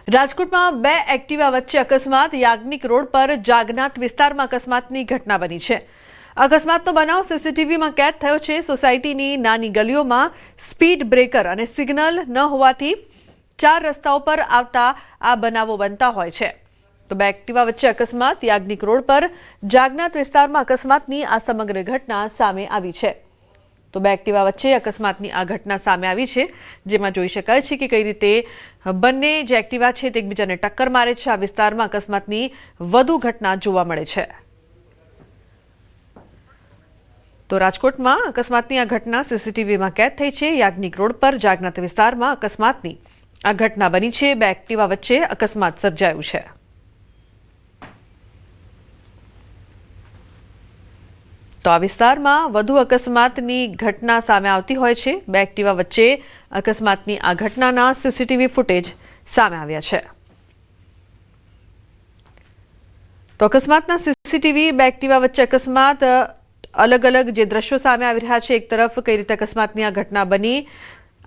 રાજકોટમાં બે એક્ટિવા વચ્ચે અકસ્માત. યાજ્ઞિક રોડ પર જાગનાથ વિસ્તારમાં અકસ્માતની ઘટના બની છે. અકસ્માતનો બનાવ સીસીટીવીમાં કેદ થયો છે. સોસાયટીની નાની ગલીઓમાં સ્પીડ બ્રેકર અને સિગ્નલ ન હોવાથી ચાર રસ્તાઓ પર આવતા આ બનાવો બનતા હોય છે. તો બે એક્ટિવા વચ્ચે અકસ્માત. યાજ્ઞિક રોડ પર જાગનાથ વિસ્તારમાં અકસ્માતની આ સમગ્ર ઘટના સામે આવી છે. તો બે એક્ટિવા વચ્ચે અકસ્માતની આ ઘટના સામે આવી છે, જેમાં જોઈ શકાય છે કે કઈ રીતે બંને જે એક્ટિવા છે તે એકબીજાને ટક્કર મારે છે. આ વિસ્તારમાં અકસ્માતની વધુ ઘટના જોવા મળે છે. તો રાજકોટમાં અકસ્માતની આ ઘટના સીસીટીવીમાં કેદ થઈ છે. યાજ્ઞિક રોડ પર જાગનાથ વિસ્તારમાં અકસ્માતની આ ઘટના બની છે. બે એક્ટિવા વચ્ચે અકસ્માત સર્જાયું છે. તો આ વિસ્તારમાં વધુ અકસ્માતની ઘટના સામે આવતી હોય છે. બે એક્ટિવા વચ્ચે અકસ્માતની આ ઘટનાના સીસીટીવી ફૂટેજ સામે આવ્યા છે. તો અકસ્માતના સીસીટીવી બે એક્ટિવા વચ્ચે અકસ્માત અલગ અલગ જે દ્રશ્યો સામે આવી રહ્યા છે. એક તરફ કઈ રીતે અકસ્માતની આ ઘટના બની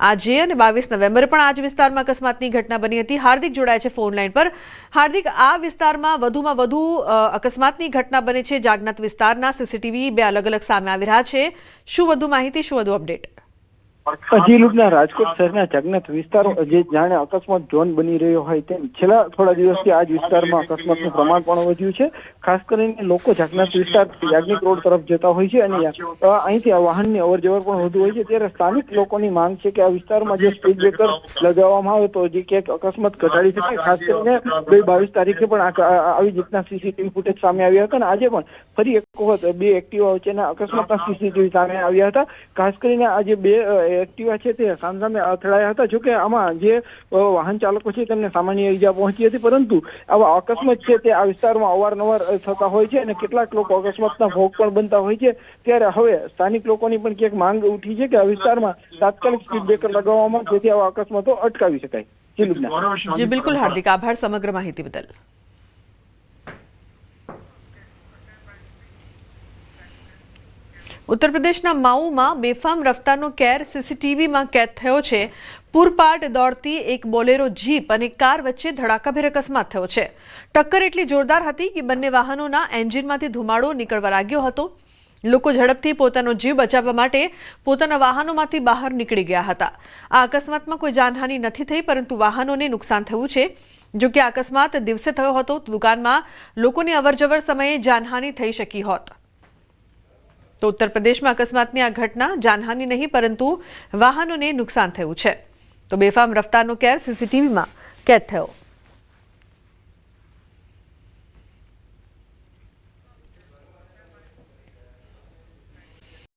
આજે અને 22 નવેમ્બરે પણ આ જ વિસ્તારમાં અકસ્માતની ઘટના બની હતી. હાર્દિક જોડાય છે ફોન લાઈન પર. હાર્દિક, આ વિસ્તારમાં વધુમાં વધુ અકસ્માતની ઘટના બને છે. જાગનાથ વિસ્તારના સીસીટીવી બે અલગ અલગ સામે આવી રહ્યા છે. શું વધુ માહિતી, શું વધુ અપડેટ? રાજકોટ શહેરના જાગનાથ વિસ્તારો જે જાણે અકસ્માત ઝોન બની રહ્યો હોય તેમ છેલ્લા થોડા દિવસથી આ જ વિસ્તારમાં અકસ્માતનું પ્રમાણ પણ વધ્યું છે. ખાસ કરીને લોકો જાગનાથ વિસ્તાર યાજ્ઞિક રોડ તરફ જતા હોય છે અને અહીંથી વાહનની અવરજવર પણ વધુ હોય છે. ત્યારે સ્થાનિક લોકોની માંગ છે કે આ વિસ્તારમાં જે સ્પીડ બ્રેકર લગાવવામાં આવે તો જે ક્યાંક અકસ્માત ઘટાડી શકાય. ખાસ કરીને 22 તારીખે પણ આવી રીતના સીસીટીવી ફૂટેજ સામે આવ્યા હતા અને આજે પણ ફરી એક વખત બે એક્ટિવા વચ્ચેના અકસ્માતના સીસીટીવી સામે આવ્યા હતા. ખાસ કરીને આજે બે એક્ટિવા છે તે સામસામે અથડાયા હતા. જોકે આમાં જે વાહન ચાલકો છે તેમને સામાન્ય ઈજા પહોંચી હતી, પરંતુ આવા અકસ્માત છે તે આ વિસ્તારમાં અવારનવાર થતા હોય છે અને કેટલાક લોકો અકસ્માતના ભોગ પણ બનતા હોય છે. ત્યારે હવે સ્થાનિક લોકોની પણ ક્યાંક માંગ ઉઠી છે કે આ વિસ્તારમાં તાત્કાલિક સ્પીડ બ્રેકર લગાવવામાં જેથી આવા અકસ્માતો અટકાવી શકાય. જી બિલકુલ હાર્દિક, આભાર સમગ્ર માહિતી બદલ. ઉત્તર પ્રદેશના માઉમાં બેફામ રફતારનો કેર સીસીટીવીમાં કેદ થયો છે. પૂરપાટ દોડતી એક બોલેરો જીપ અને કાર વચ્ચે ધડાકાભેર અકસ્માત થયો છે. ટક્કર એટલી જોરદાર હતી કે બંને વાહનોના એન્જિનમાંથી ધુમાડો નીકળવા લાગ્યો હતો. લોકો ઝડપથી પોતાનો જીવ બચાવવા માટે પોતાના વાહનોમાંથી બહાર નીકળી ગયા હતા. આ અકસ્માતમાં કોઈ જાનહાનિ નથી થઈ, પરંતુ વાહનોને નુકસાન થયું છે. જો કે અકસ્માત દિવસે થયો હતો તો દુકાનમાં લોકોની અવરજવર સમયે જાનહાનિ થઈ શકી હોત. તો ઉત્તર પ્રદેશમાં અકસ્માતની આ ઘટના જાનહાનિ નહીં પરંતુ વાહનોને નુકસાન થયું છે. તો બેફામ રફતારનો કેર સીસીટીવીમાં કેદ થયો.